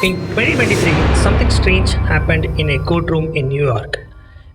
In 2023, something strange happened in a courtroom in New York.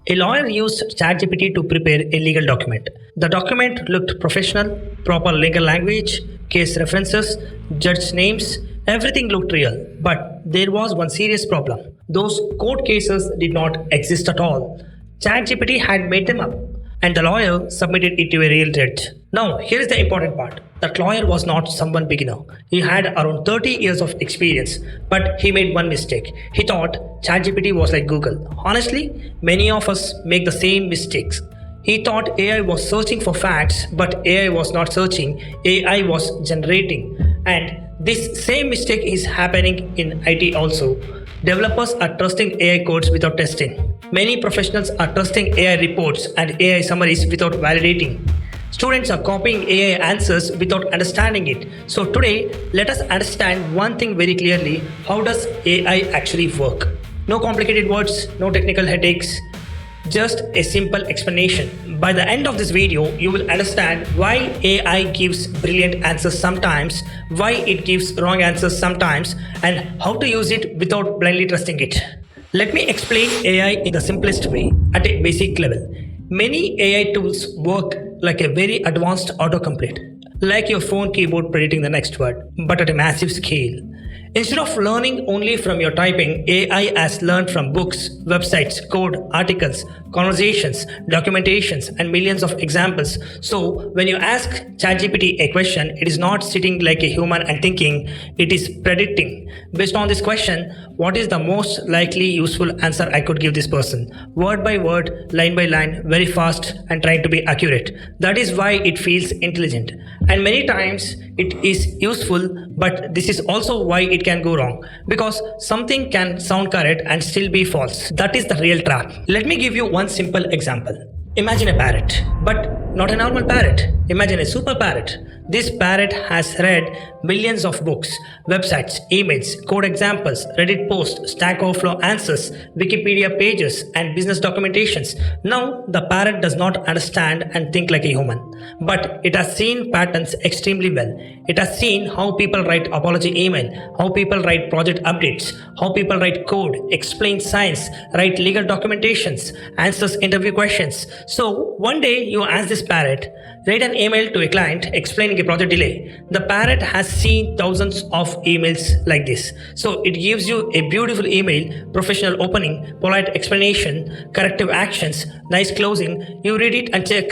A lawyer used ChatGPT to prepare a legal document. The document looked professional, proper legal language, case references, judge names, everything looked real. But there was one serious problem. Those court cases did not exist at all. ChatGPT had made them up, and the lawyer submitted it to a real judge. Now, here is the important part. That lawyer was not someone beginner. He had around 30 years of experience, but he made one mistake. He thought ChatGPT was like Google. Honestly, many of us make the same mistakes. He thought AI was searching for facts, but AI was not searching, AI was generating. And this same mistake is happening in IT also. Developers are trusting AI codes without testing. Many professionals are trusting AI reports and AI summaries without validating. Students are copying AI answers without understanding it. So today, let us understand one thing very clearly. How does AI actually work? No complicated words, no technical headaches, just a simple explanation. By the end of this video, you will understand why AI gives brilliant answers sometimes, why it gives wrong answers sometimes, and how to use it without blindly trusting it. Let me explain AI in the simplest way, at a basic level. Many AI tools work like a very advanced autocomplete, like your phone keyboard predicting the next word, but at a massive scale. Instead of learning only from your typing, AI has learned from books, websites, code, articles, conversations, documentations, and millions of examples. So when you ask ChatGPT a question, it is not sitting like a human and thinking, it is predicting. Based on this question, what is the most likely useful answer I could give this person? Word by word, line by line, very fast and trying to be accurate. That is why it feels intelligent. And many times it is useful, but this is also why it can go wrong, because something can sound correct and still be false. That is the real trap. Let me give you one simple example. Imagine a parrot, but not a normal parrot. Imagine a super parrot. This parrot has read millions of books, websites, emails, code examples, Reddit posts, Stack Overflow answers, Wikipedia pages, and business documentations. Now, the parrot does not understand and think like a human, but it has seen patterns extremely well. It has seen how people write apology email, how people write project updates, how people write code, explain science, write legal documentations, answers interview questions. So, one day you ask this parrot, write an email to a client explaining a project delay. The parrot has seen thousands of emails like this. So it gives you a beautiful email, professional opening, polite explanation, corrective actions, nice closing. You read it and check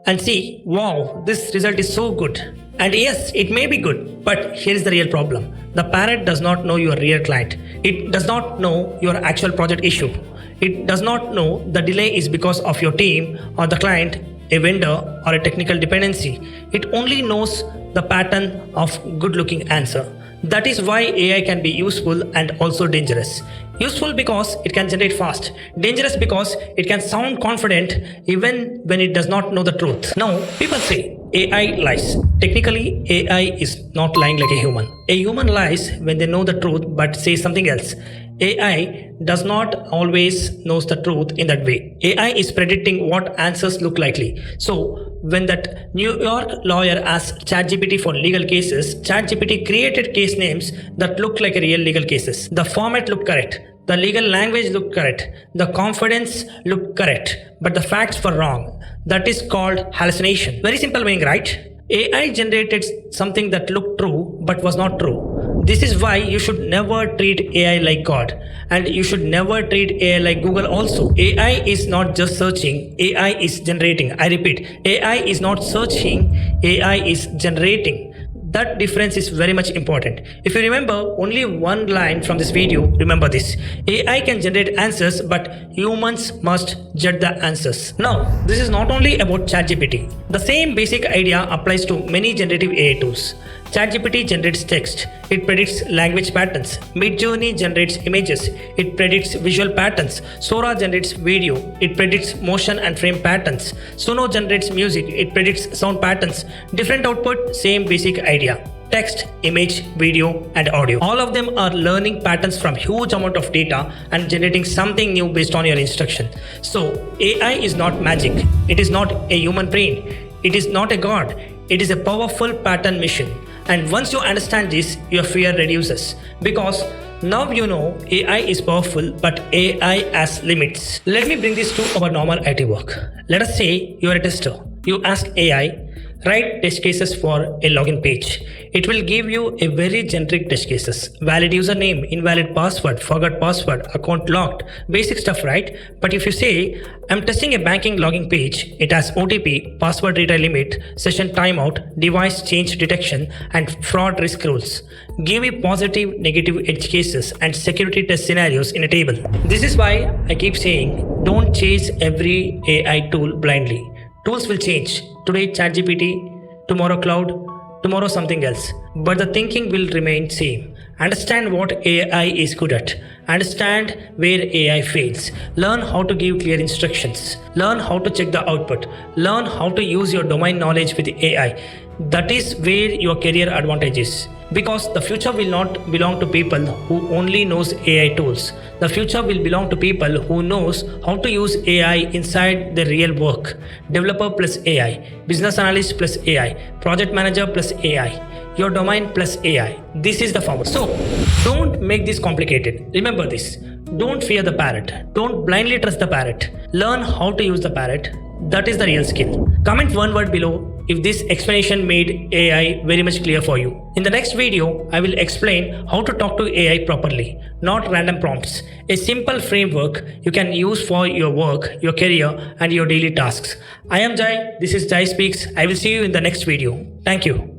and see, wow, this result is so good. And yes, it may be good, but here is the real problem. The parrot does not know your real client. It does not know your actual project issue. It does not know the delay is because of your team or the client, a vendor, or a technical dependency. It only knows the pattern of good-looking answer. That is why AI can be useful and also dangerous. Useful because it can generate fast. Dangerous because it can sound confident even when it does not know the truth. Now, people say AI lies. Technically, AI is not lying like a human. A human lies when they know the truth but say something else. AI does not always knows the truth in that way. AI is predicting what answers look likely. So when that New York lawyer asked ChatGPT for legal cases, ChatGPT created case names that looked like real legal cases. The format looked correct. The legal language looked correct. The confidence looked correct. But the facts were wrong. That is called hallucination. Very simple meaning, right? AI generated something that looked true but was not true. This is why you should never treat AI like God, and you should never treat AI like Google also. AI is not just searching, AI is generating. I repeat, AI is not searching, AI is generating. That difference is very much important. If you remember only one line from this video, remember this. AI can generate answers, but humans must judge the answers. Now, this is not only about ChatGPT. The same basic idea applies to many generative AI tools. ChatGPT generates text. It predicts language patterns. Midjourney generates images. It predicts visual patterns. Sora generates video. It predicts motion and frame patterns. Suno generates music. It predicts sound patterns. Different output, same basic idea. Text, image, video, and audio. All of them are learning patterns from huge amount of data and generating something new based on your instruction. So AI is not magic. It is not a human brain. It is not a god. It is a powerful pattern machine. And once you understand this, your fear reduces, because Now you know AI is powerful, but AI has limits. Let me bring this to our normal IT work. Let us say you are a tester. You ask AI, write test cases for a login page. It will give you a very generic test cases. Valid username, invalid password, forgot password, account locked, basic stuff, right? But if you say, I'm testing a banking login page, it has OTP, password data limit, session timeout, device change detection, and fraud risk rules. Give me positive, negative edge cases and security test scenarios in a table. This is why I keep saying, don't chase every AI tool blindly. Tools will change. Today ChatGPT, tomorrow Claude, tomorrow something else. But the thinking will remain same. Understand what AI is good at. Understand where AI fails. Learn how to give clear instructions. Learn how to check the output. Learn how to use your domain knowledge with AI. That is where your career advantage is. Because the future will not belong to people who only knows AI tools. The future will belong to people who knows how to use AI inside their real work. Developer plus AI, business analyst plus AI, project manager plus AI, your domain plus AI. This is the formula. So don't make this complicated. Remember this. Don't fear the parrot. Don't blindly trust the parrot. Learn how to use the parrot. That is the real skill. Comment one word below if this explanation made AI very much clear for you. In the next video, I will explain how to talk to AI properly, not random prompts. A simple framework you can use for your work, your career, and your daily tasks. I am Jai. This is Jai Speaks. I will see you in the next video. Thank you.